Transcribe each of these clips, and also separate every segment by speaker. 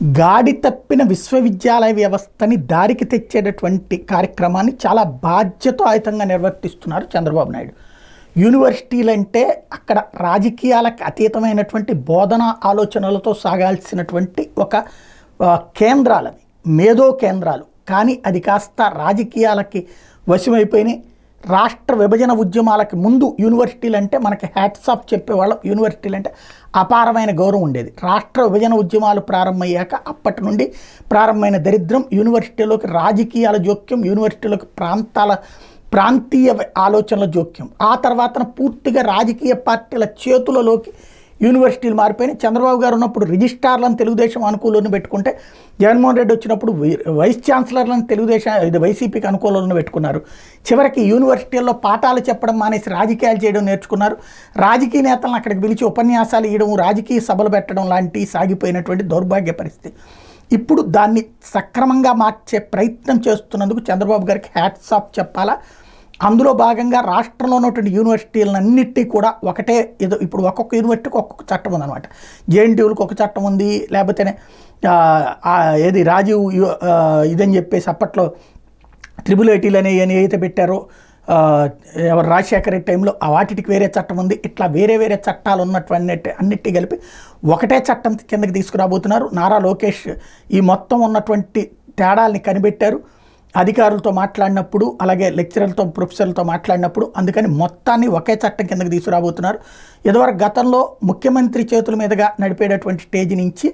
Speaker 1: గాడి తప్పిన విశ్వవిద్యాలయ వ్యవస్థని దారికి తెచ్చేటటువంటి కార్యక్రమాన్ని చాలా బాధ్యతాయుతంగా నిర్వర్తిస్తున్నారు చంద్రబాబు నాయుడు. యూనివర్సిటీలంటే అక్కడ రాజకీయాలకు అతీతమైనటువంటి బోధనా ఆలోచనలతో సాగాల్సినటువంటి ఒక కేంద్రాలవి, మేధో కేంద్రాలు. కానీ అది కాస్త రాజకీయాలకి వశమైపోయినాయి. రాష్ట్ర విభజన ఉద్యమాలకి ముందు యూనివర్సిటీలు అంటే మనకి హ్యాట్స్ ఆఫ్ చెప్పేవాళ్ళం. యూనివర్సిటీలు అంటే అపారమైన గౌరవం ఉండేది. రాష్ట్ర విభజన ఉద్యమాలు ప్రారంభమయ్యాక అప్పటి నుండి ప్రారంభమైన దరిద్రం యూనివర్సిటీలోకి రాజకీయాల జోక్యం, యూనివర్సిటీలోకి ప్రాంతీయ ఆలోచనల జోక్యం. ఆ తర్వాత పూర్తిగా రాజకీయ పార్టీల చేతులలోకి యూనివర్సిటీలు మారిపోయినాయి. చంద్రబాబు గారు ఉన్నప్పుడు రిజిస్ట్రార్లను తెలుగుదేశం అనుకూలంలో పెట్టుకుంటే, జగన్మోహన్ రెడ్డి వచ్చినప్పుడు వైస్ ఛాన్సలర్లను తెలుగుదేశం వైసీపీకి అనుకూలంలో పెట్టుకున్నారు. చివరికి యూనివర్సిటీల్లో పాఠాలు చెప్పడం మానేసి రాజకీయాలు చేయడం నేర్చుకున్నారు. రాజకీయ నేతలను అక్కడికి పిలిచి ఉపన్యాసాలు ఇవ్వడం, రాజకీయ సభలు పెట్టడం లాంటివి సాగిపోయినటువంటి దౌర్భాగ్య పరిస్థితి. ఇప్పుడు దాన్ని సక్రమంగా మార్చే ప్రయత్నం చేస్తున్నందుకు చంద్రబాబు గారికి హ్యాట్స్ ఆఫ్ చెప్పాలా. అందులో భాగంగా రాష్ట్రంలో ఉన్నటువంటి యూనివర్సిటీలన్నిటి కూడా ఒకటే ఏదో ఇప్పుడు ఒక్కొక్క యూనివర్సిటీకి ఒక్కొక్క చట్టం ఉందన్నమాట. జేఎన్టీయూలకు ఒక చట్టం ఉంది, లేకపోతే ఏది రాజీవ్ ఇదని చెప్పేసి అప్పట్లో ట్రిపుల్ ఐటీలు అని ఏదైతే పెట్టారో ఎవరు రాజశేఖర రెడ్డి టైంలో వాటికి వేరే చట్టం ఉంది. ఇట్లా వేరే వేరే చట్టాలు ఉన్నటువంటి అన్నిటి కలిపి ఒకటే చట్టం కిందకి తీసుకురాబోతున్నారు. నారా లోకేష్ ఈ మొత్తం ఉన్నటువంటి తేడాల్ని కనిపెట్టారు అధికారులతో మాట్లాడినప్పుడు, అలాగే లెక్చరర్లతో ప్రొఫెసర్లతో మాట్లాడినప్పుడు. అందుకని మొత్తాన్ని ఒకే చట్టం కిందకి తీసుకురాబోతున్నారు. ఇదివరకు గతంలో ముఖ్యమంత్రి చేతుల మీదుగా నడిపేటటువంటి స్టేజ్ నుంచి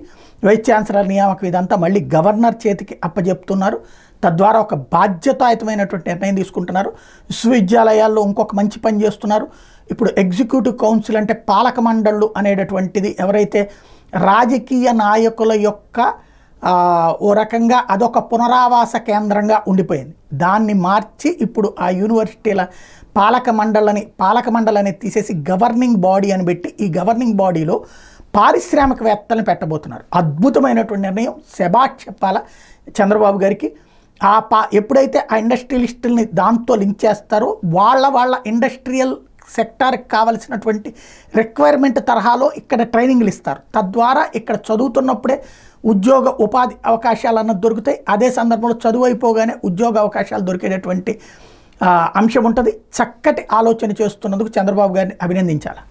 Speaker 1: వైస్ ఛాన్సలర్ నియామకం ఇదంతా మళ్ళీ గవర్నర్ చేతికి అప్పచెప్తున్నారు. తద్వారా ఒక బాధ్యతాయుతమైనటువంటి నిర్ణయం తీసుకుంటున్నారు. విశ్వవిద్యాలయాల్లో ఇంకొక మంచి పని చేస్తున్నారు. ఇప్పుడు ఎగ్జిక్యూటివ్ కౌన్సిల్ అంటే పాలక మండళ్ళు అనేటటువంటిది ఎవరైతే రాజకీయ నాయకుల యొక్క ఓ రకంగా అదొక పునరావాస కేంద్రంగా ఉండిపోయింది. దాన్ని మార్చి ఇప్పుడు ఆ యూనివర్సిటీల పాలక మండలని తీసేసి గవర్నింగ్ బాడీ అని పెట్టి, ఈ గవర్నింగ్ బాడీలో పారిశ్రామికవేత్తలను పెట్టబోతున్నారు. అద్భుతమైనటువంటి నిర్ణయం, శభాష్ చెప్పాలా చంద్రబాబు గారికి. ఎప్పుడైతే ఆ ఇండస్ట్రియలిస్టుల్ని దాంతో లింక్ చేస్తారో వాళ్ళ ఇండస్ట్రియల్ సెక్టార్కి కావలసినటువంటి రిక్వైర్మెంట్ తరహాలో ఇక్కడ ట్రైనింగ్లు ఇస్తారు. తద్వారా ఇక్కడ చదువుతున్నప్పుడే ఉపాధి అవకాశాలు అన్నది దొరుకుతాయి. అదే సందర్భంలో చదువు అయిపోగానే ఉద్యోగ అవకాశాలు దొరికేటటువంటి అంశం ఉంటుంది. చక్కటి ఆలోచన చేస్తున్నందుకు చంద్రబాబు గారిని అభినందించాలి.